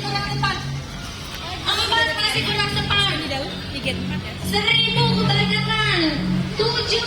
kurang tepat. 4 masih kurang tepat. 1000 kebalik kanan. 7.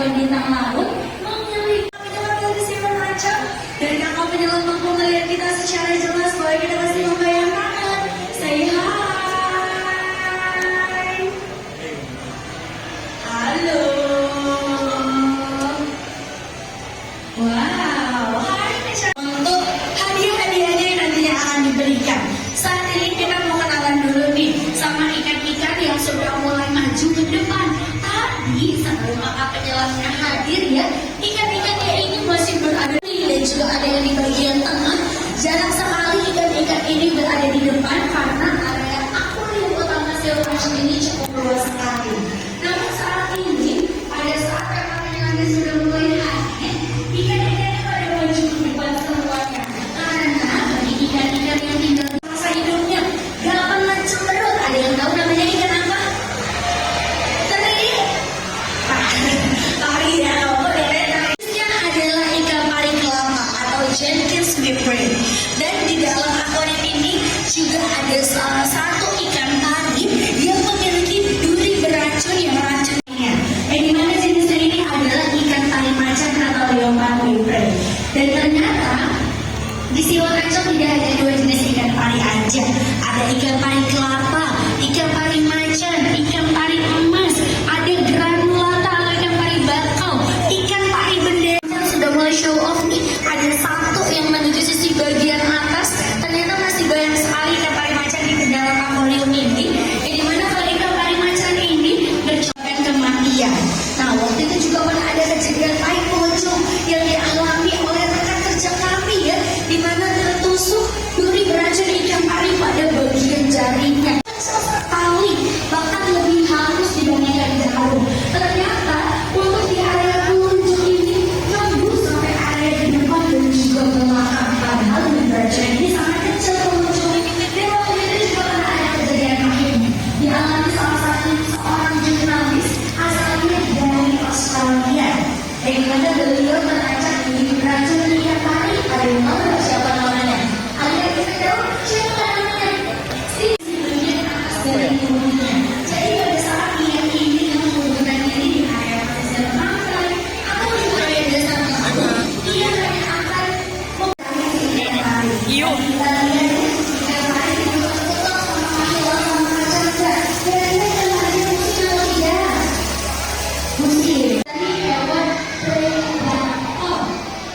Bintang laut mengelilingi penyelam dari Simon Acap dari kapal penyelam mampu melihat kita secara jelas bahwa kita pasti membayangkan. Say hi. Halo. Wow. Untuk hadiah-hadiahnya yang nantinya akan diberikan. Saat ini kita mau kenalan dulu nih sama ikan-ikan yang sudah mulai maju ke depan. Tadi sebelum kakak penyelamnya hadir ya, ikan-ikannya ini masih berada dan juga ada yang di bagian tengah. Jarang sekali ikan-ikan ini berada di depan karena area akuarium utama Silverfish ini cukup luas sekali. Namun saat ini, pada saat kakak penyelamnya sudah mulai hadir, ikan-ikannya pada maju ke depan semuanya. Karena bagi ikan-ikan yang tinggal di masa hidupnya, gapan mencemerut. Ada yang tahu namanya ikan apa? Jenkins Whipwray. Dan di dalam akuarium ini juga ada salah satu ikan tari yang memiliki duri beracun yang racunnya. Di mana jenis ini adalah ikan tari macan atau Leopard Whipwray. Dan ternyata di Siwon Ancol tidak hanya 2 jenis ikan pari aja. Ada ikan pari kelapa, ikan pari macan, ikan pari emas, ada granulata atau ikan pari bakau, ikan pari bendera yang sudah mulai show off nih. Ada satu yang menuju sisi bagian atas. Ternyata masih banyak sekali ikan pari macan di dalam akuarium ini. Di mana kalau ikan pari macan ini bercokan kematian. Nah, waktu itu juga pernah ada kejadian pahit pocong yang dialami oleh rekan kerja kami ya, di mana tertusuk duri beracun ikan pari pada bagian jaringnya. Sekali, bahkan lebih halus dibandingkan jarum. Ternyata untuk di area pengunjung ini nembus sampai area di depan dan juga belakang. Padahal beracun ini sangat kecil pengunjung. Dan waktu itu juga pernah ada kejadian pahit dialami salah satu seorang jurnalis asalnya dari Australia. Yang mana beliau merancang duri beracun ikan pari. Ada yang tahu siapa namanya? Ada yang bisa jawab siapa namanya? Dari tubuhnya. Jadi pada saat ikan ini yang menggunakan diri di area pesisir pantai atau di area dasar laut, ia hanya akan mencari ikan pari. Kita lihat ikan pari juga tetap sama masalah sama macam-macam. Kira-kira ikan pari musim atau tidak? Musim. Tadi hewan predator.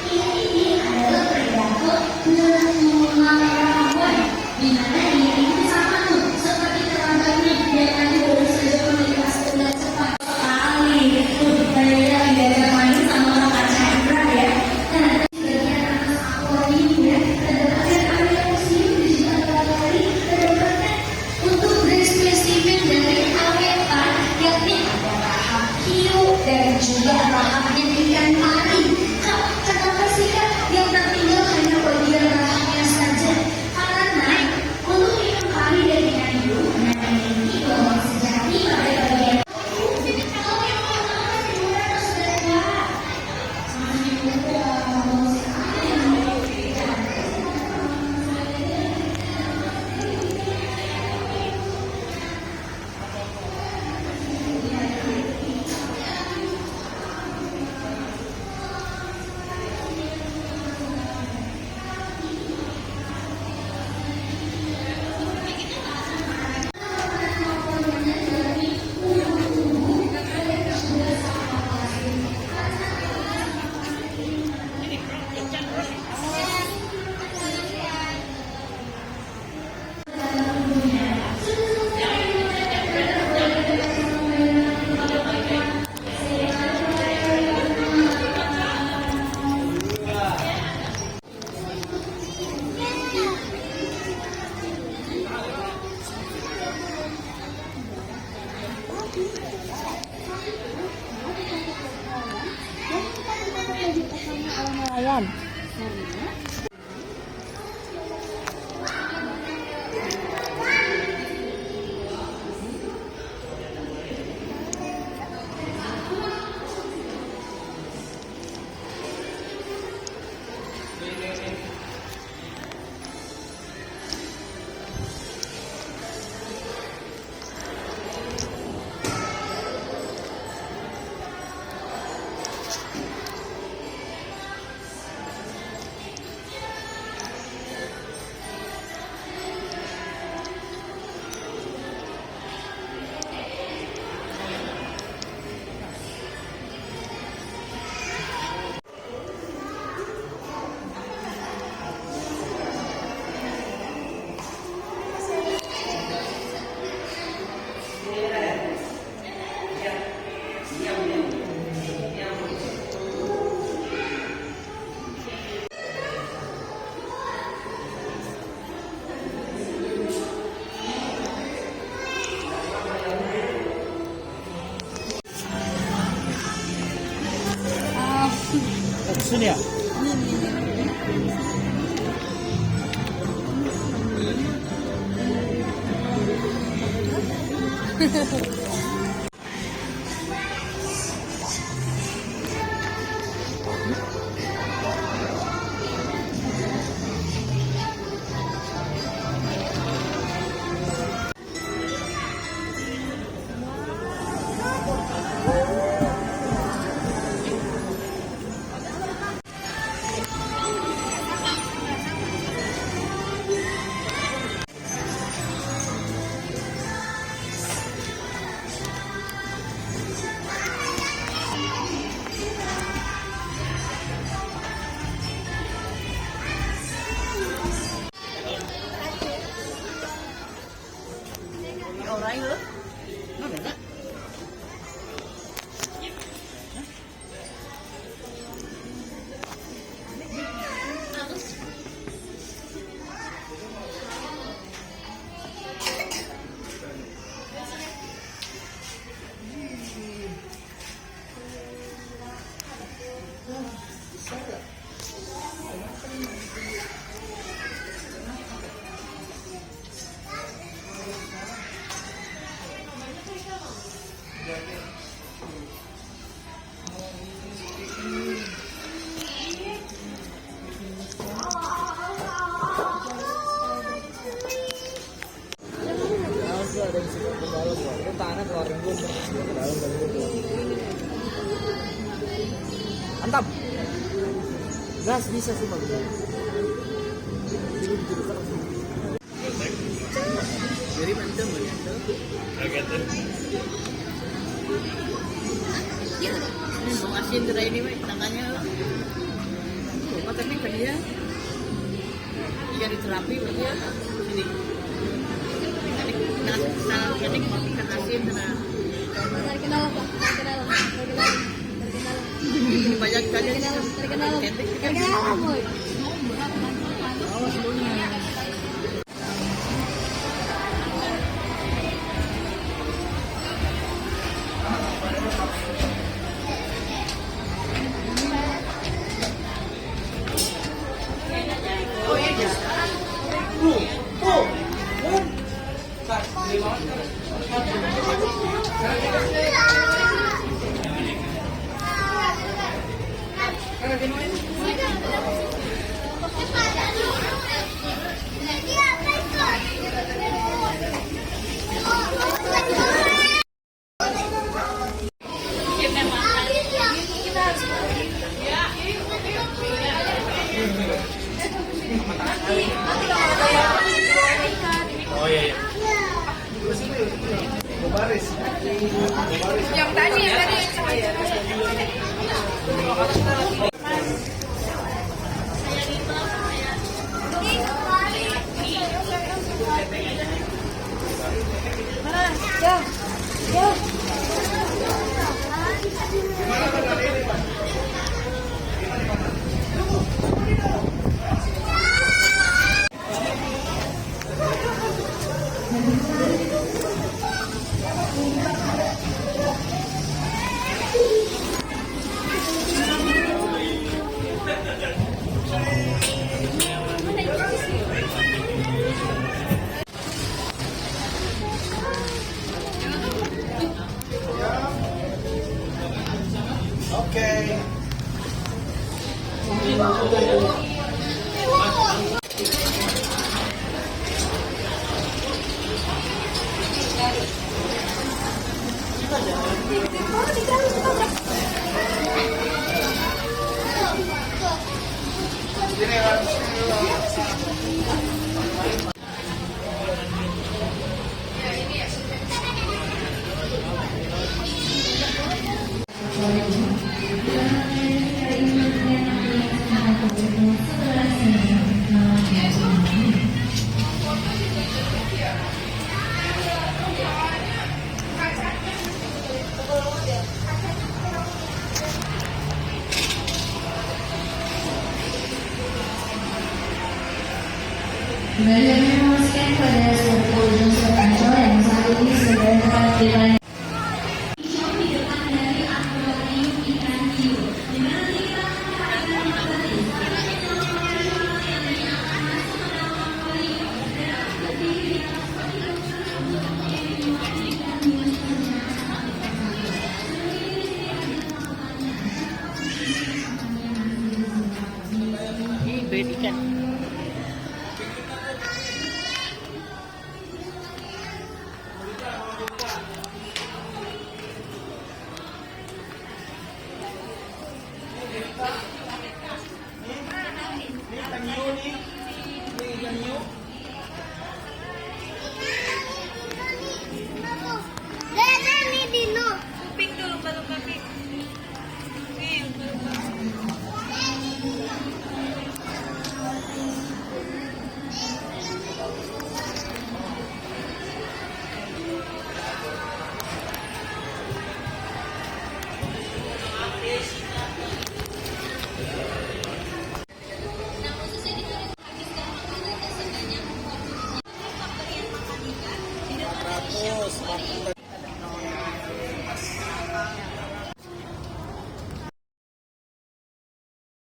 Ini adalah predator nelayan. Di mana dia ini sama tuh seperti terlambatnya dan nanti baru saja melintas dengan cepat sekali. Kayak dia main sama kakak Chandra ya. Nah, bagian atas akuarium ya, terdapat area museum di juga galeri terdapat untuk breed spesimen dari awetan, yakni ada rahang hiu dan juga rahangnya ikan pari. Kak, kenapa sih Kak yang tertinggal hanya bagian rahangnya saja? Karena untuk ikan pari dan ikan hiu memiliki gelombang sejati pada bagian Nelayan. Oksun ya? Ada yang suka ke dalam, itu tanah keluarin dulu ke dalam dari itu. Mantap. Gas bisa sih bang. Jadi mantap mantap. Agak tuh. Ya, ini mau asin kedai ini, tangannya. Tuh, teknik kan dia. Jadi terapi berarti ya. Sini. Teknik mau ikan asin tenang. Tarik ke dalam, Pak. Tarik ke dalam. Tarik ke dalam. Tarik ke dalam. Ini banyak kan. Tarik ke dalam. Tarik ke dalam. Tarik ke dalam, boy. Awas dulunya. Oh iya. Oh iya. Baris. Yang tadi Kembali menyampaikan pada seluruh unsur ancol yang saat ini sedang dilakukan. Di depan dari akuarium ikan hiu. Di mana kita akan kembali. Ini bait ikan. Kuping dulu baru kaki. Terus